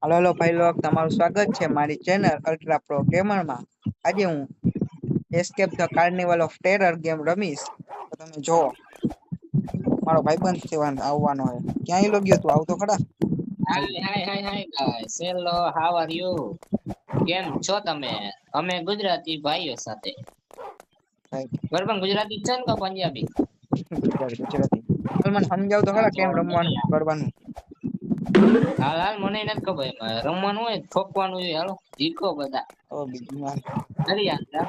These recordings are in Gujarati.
હલો ભાઈ લોક, તમારું સ્વાગત છે મારી ચેનલ અલ્ટ્રા પ્રો ગેમર માં। આજે હું escape the carnival of terror game રમીશ, તો તમે જો મારો ભાઈબંધ સેવાન આવવાનો હે। ક્યાં લો ગયો તું? આવતો ખરા? Hi guys, hello, how are you? કેમ છો તમે? અમે ગુજરાતી ભાઈઓ સાથે બરાબર, ગુજરાતી છે ને કે પંજાબી? ગુજરાતી હાલ મને સમજાવ તો હા ખરા તો કેમ રમવાનું કરવાનું? હાલ મને નથી ખબર, એમાં રમવાનું હોય ઠોકવાનું હોય। હાલો જીકો બધા તો બીજું વાર હરિયા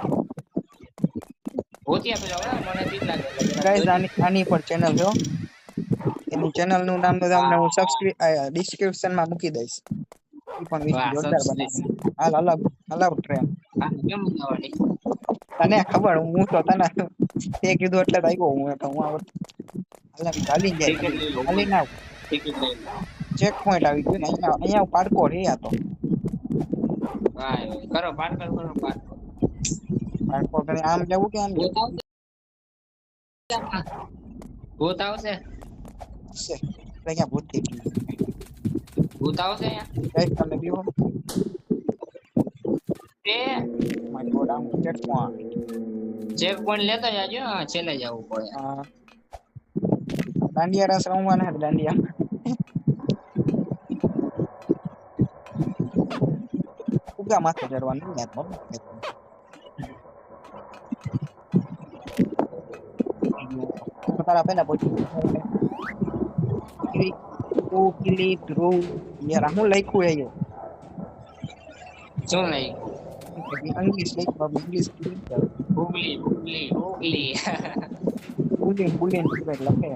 ભૂતિયા પેલા મને બીક લાગે એટલે જરાક ગાઈસ જોજો। આની પર ચેનલ છે હો। એની ચેનલ નું નામ તો તમને હા હું હા ડિસ્ક્રિપ્શન માં મૂકી દઈશ। ઈ પણ વિડિયો વાહ જોરદાર બનાવે। સબસ્ક્રિપ્શન હાલ અલગ અલગ ટ્રેન હા કેમ જવાની તને ખબર, હું તો તને તે કીધું એટલે તો આવ્યો હું આવત હાલીને જાય ટિકિટ લઈ લો બોલ હાલીને આવ। ટિકિટ લઈ લો ચેક પોઈન્ટ આવી ગયું ને અહીંયા પાડકો રે આ તો હા કરો પાર્સલ કરો પાર્સલ પાડકો કરે આમ જવું કે આમ ભૂત જવું? આવશે ભૂત આવશે છે અહીંયા ભૂત દેખી ભૂત આવશે અહીંયા ગાઈસ તમે બીવો તે માય ગોડ આમ ચેક પોઈન્ટ ચેક પોઈન્ટ લેતા જાજો, છેલ્લે જવું પડે। દાંડિયા રાસ રમવાના હે દાંડિયા ફુગા માથે ચડવાનું યાર તારા પેલા કોકિલી ધ્રુવ યાર હું લખ્યું હે શું નહીં ઇંગ્લિશ લખ્યું English Hooghly Hooghly Hooghly bullying bullying લખે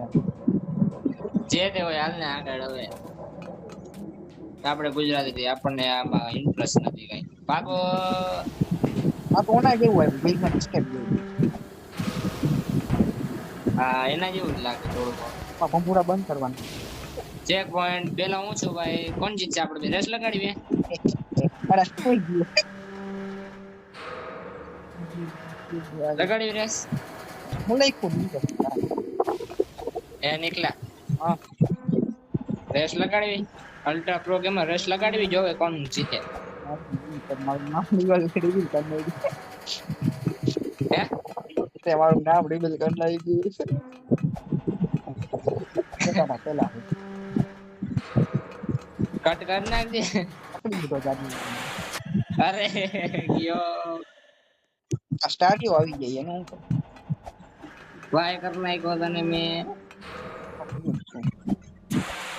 જે તે હોય હાલ ને આગળ। હવે આપણે ગુજરાતી આપણને આમાં ઇન્ટરેસ્ટ નથી કઈ પાકો આ તો ઓના જેવું આવ્યું બિલમાં સ્કેપ જેવું હા એના જેવું જ લાગે થોડું। આ ભંભુરા બંધ કરવાનું ચેક પોઈન્ટ પેલા હું છું ભાઈ, કોણ જીતશે? આપણે રેસ લગાડીએ અરે કોઈ ગયું લગાડી રેસ હું લખ્યું એ નીકળ્યા હા રેસ લગાડવી અલ્ટ્રા પ્રો ગેમર રેસ લગાડવી જોવે કોણ જીતે। મારું નામ રિવીલ કરી હે તે મારું નામ રિવીલ કરી નાખ્યું પેલા કટ કર નાખજે। પકડી લીધો ગાડી અરે ગયો આ સ્ટાર્ટિયો આવી ગઈ એનું વાય કર નાખ્યો તને મેં।